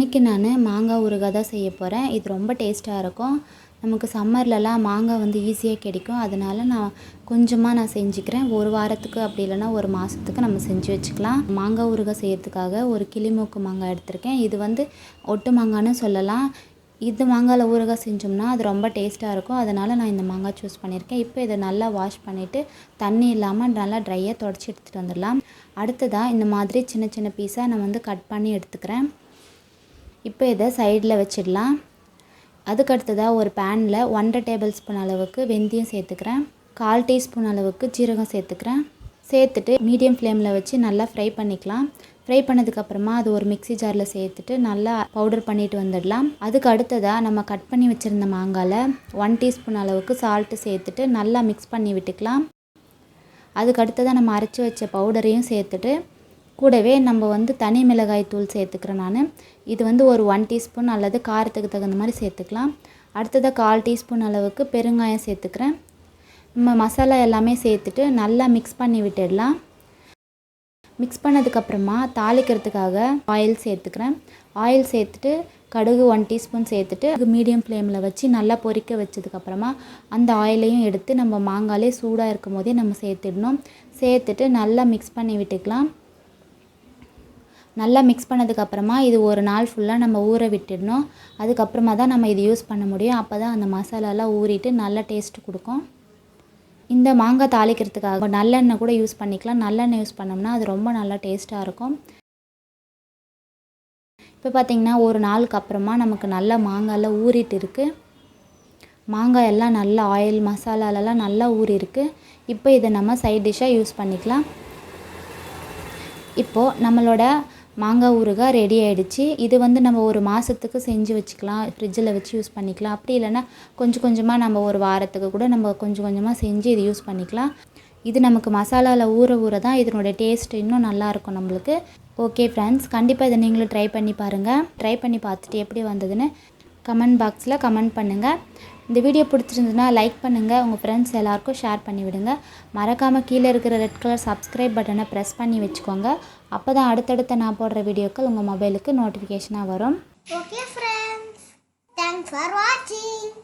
இன்றைக்கி நான் மாங்காய் ஊறுகாய் தான் செய்ய போகிறேன். இது ரொம்ப டேஸ்ட்டாக இருக்கும். நமக்கு சம்மர்லலாம் மாங்காய் வந்து ஈஸியாக கிடைக்கும். அதனால் நான் கொஞ்சமாக செஞ்சுக்கிறேன். ஒரு வாரத்துக்கு அப்படி இல்லைன்னா ஒரு மாதத்துக்கு நம்ம செஞ்சு வச்சுக்கலாம். மாங்காய் ஊறுகாய் செய்கிறதுக்காக ஒரு கிளிமூக்கு மாங்காய் எடுத்திருக்கேன். இது வந்து ஒட்டு மாங்கான்னு சொல்லலாம். இது மாங்காயில் ஊறுகாய் செஞ்சோம்னா அது ரொம்ப டேஸ்ட்டாக இருக்கும். அதனால் நான் இந்த மாங்காய் சூஸ் பண்ணியிருக்கேன். இப்போ இதை நல்லா வாஷ் பண்ணிவிட்டு தண்ணி இல்லாமல் நல்லா ட்ரையாக தொடச்சி எடுத்துகிட்டு வந்துடலாம். அடுத்ததாக இந்த மாதிரி சின்ன சின்ன பீஸாக நான் வந்து கட் பண்ணி எடுத்துக்கிறேன். இப்போ இதை சைடில் வச்சிடலாம். அதுக்கு அடுத்ததாக ஒரு பேனில் 1.5 டேபிள் ஸ்பூன் அளவுக்கு வெந்தயம் சேர்த்துக்கிறேன். 1/4 டீஸ்பூன் அளவுக்கு ஜீரகம் சேர்த்துக்கிறேன். சேர்த்துட்டு மீடியம் ஃப்ளேமில் வச்சு நல்லா ஃப்ரை பண்ணிக்கலாம். ஃப்ரை பண்ணதுக்கப்புறமா அது ஒரு மிக்ஸி ஜாரில் சேர்த்துட்டு நல்லா பவுடர் பண்ணிட்டு வந்துடலாம். அதுக்கு அடுத்ததாக நம்ம கட் பண்ணி வச்சுருந்த மாங்காயில் 1 டீஸ்பூன் அளவுக்கு சால்ட்டு சேர்த்துட்டு நல்லா மிக்ஸ் பண்ணி விட்டுக்கலாம். அதுக்கு அடுத்ததாக நம்ம அரைச்சி வச்ச பவுடரையும் சேர்த்துட்டு கூடவே நம்ம வந்து தனி மிளகாய் தூள் சேர்த்துக்கிறேன். நான் இது வந்து ஒரு 1 டீஸ்பூன் அல்லது காரத்துக்கு தகுந்த மாதிரி சேர்த்துக்கலாம். அடுத்ததாக 1/4 டீஸ்பூன் அளவுக்கு பெருங்காயம் சேர்த்துக்கிறேன். நம்ம மசாலா எல்லாமே சேர்த்துட்டு நல்லா மிக்ஸ் பண்ணி விட்டுடலாம். மிக்ஸ் பண்ணதுக்கப்புறமா தாளிக்கிறதுக்காக ஆயில் சேர்த்துக்கிறேன். ஆயில் சேர்த்துட்டு கடுகு 1 டீஸ்பூன் சேர்த்துட்டு மீடியம் ஃப்ளேமில் வச்சு நல்லா பொரிக்க வச்சதுக்கப்புறமா அந்த ஆயிலையும் எடுத்து நம்ம மாங்காலே சூடாக இருக்கும் போதே நம்ம சேர்த்துடணும். சேர்த்துட்டு நல்லா மிக்ஸ் பண்ணி விட்டுக்கலாம். நல்லா மிக்ஸ் பண்ணதுக்கப்புறமா இது ஒரு நாள் ஃபுல்லாக நம்ம ஊற விட்டுடணும். அதுக்கப்புறமா தான் நம்ம இது யூஸ் பண்ண முடியும். அப்போ தான் அந்த மசாலாலாம் ஊறிட்டு நல்ல டேஸ்ட்டு கொடுக்கும். இந்த மாங்காய் தாளிக்கிறதுக்காக நல்லெண்ணெய் கூட யூஸ் பண்ணிக்கலாம். நல்லெண்ணெய் யூஸ் பண்ணோம்னா அது ரொம்ப நல்லா டேஸ்ட்டாக இருக்கும். இப்போ பார்த்திங்கன்னா ஒரு நாளுக்கு அப்புறமா நமக்கு நல்லா மாங்காயெல்லாம் ஊறிட்டு இருக்குது. மாங்காய் எல்லாம் நல்லா ஆயில் மசாலாலெல்லாம் நல்லா ஊறி இருக்குது. இப்போ இதை நம்ம சைட் டிஷ்ஷாக யூஸ் பண்ணிக்கலாம். இப்போது நம்மளோட மாங்காய் ஊறுகாய் ரெடி ஆகிடுச்சு. இது வந்து நம்ம ஒரு மாதத்துக்கு செஞ்சு வச்சுக்கலாம். ஃப்ரிட்ஜில் வச்சு யூஸ் பண்ணிக்கலாம். அப்படி இல்லைன்னா கொஞ்சம் கொஞ்சமாக நம்ம ஒரு வாரத்துக்கு கூட நம்ம கொஞ்சம் கொஞ்சமாக செஞ்சு இது யூஸ் பண்ணிக்கலாம். இது நமக்கு மசாலாவில் ஊற தான் இதனோட டேஸ்ட் இன்னும் நல்லாயிருக்கும் நம்மளுக்கு. ஓகே ஃப்ரெண்ட்ஸ், கண்டிப்பாக இதை நீங்களும் ட்ரை பண்ணி பாருங்கள். ட்ரை பண்ணி பார்த்துட்டு எப்படி வந்ததுன்னு கமெண்ட் பாக்ஸில் கமெண்ட் பண்ணுங்கள். இந்த வீடியோ பிடிச்சிருந்ததுன்னா லைக் பண்ணுங்கள். உங்கள் ஃப்ரெண்ட்ஸ் எல்லாருக்கும் ஷேர் பண்ணிவிடுங்க. மறக்காமல் கீழே இருக்கிற ரெட் கலர் சப்ஸ்கிரைப் பட்டனை ப்ரெஸ் பண்ணி வச்சுக்கோங்க. அப்போ தான் அடுத்தடுத்த நான் போடுற வீடியோக்கள் உங்கள் மொபைலுக்கு நோட்டிஃபிகேஷனாக வரும். ஓகே ஃப்ரெண்ட்ஸ், தேங்க்ஸ் ஃபார் வாட்சிங்.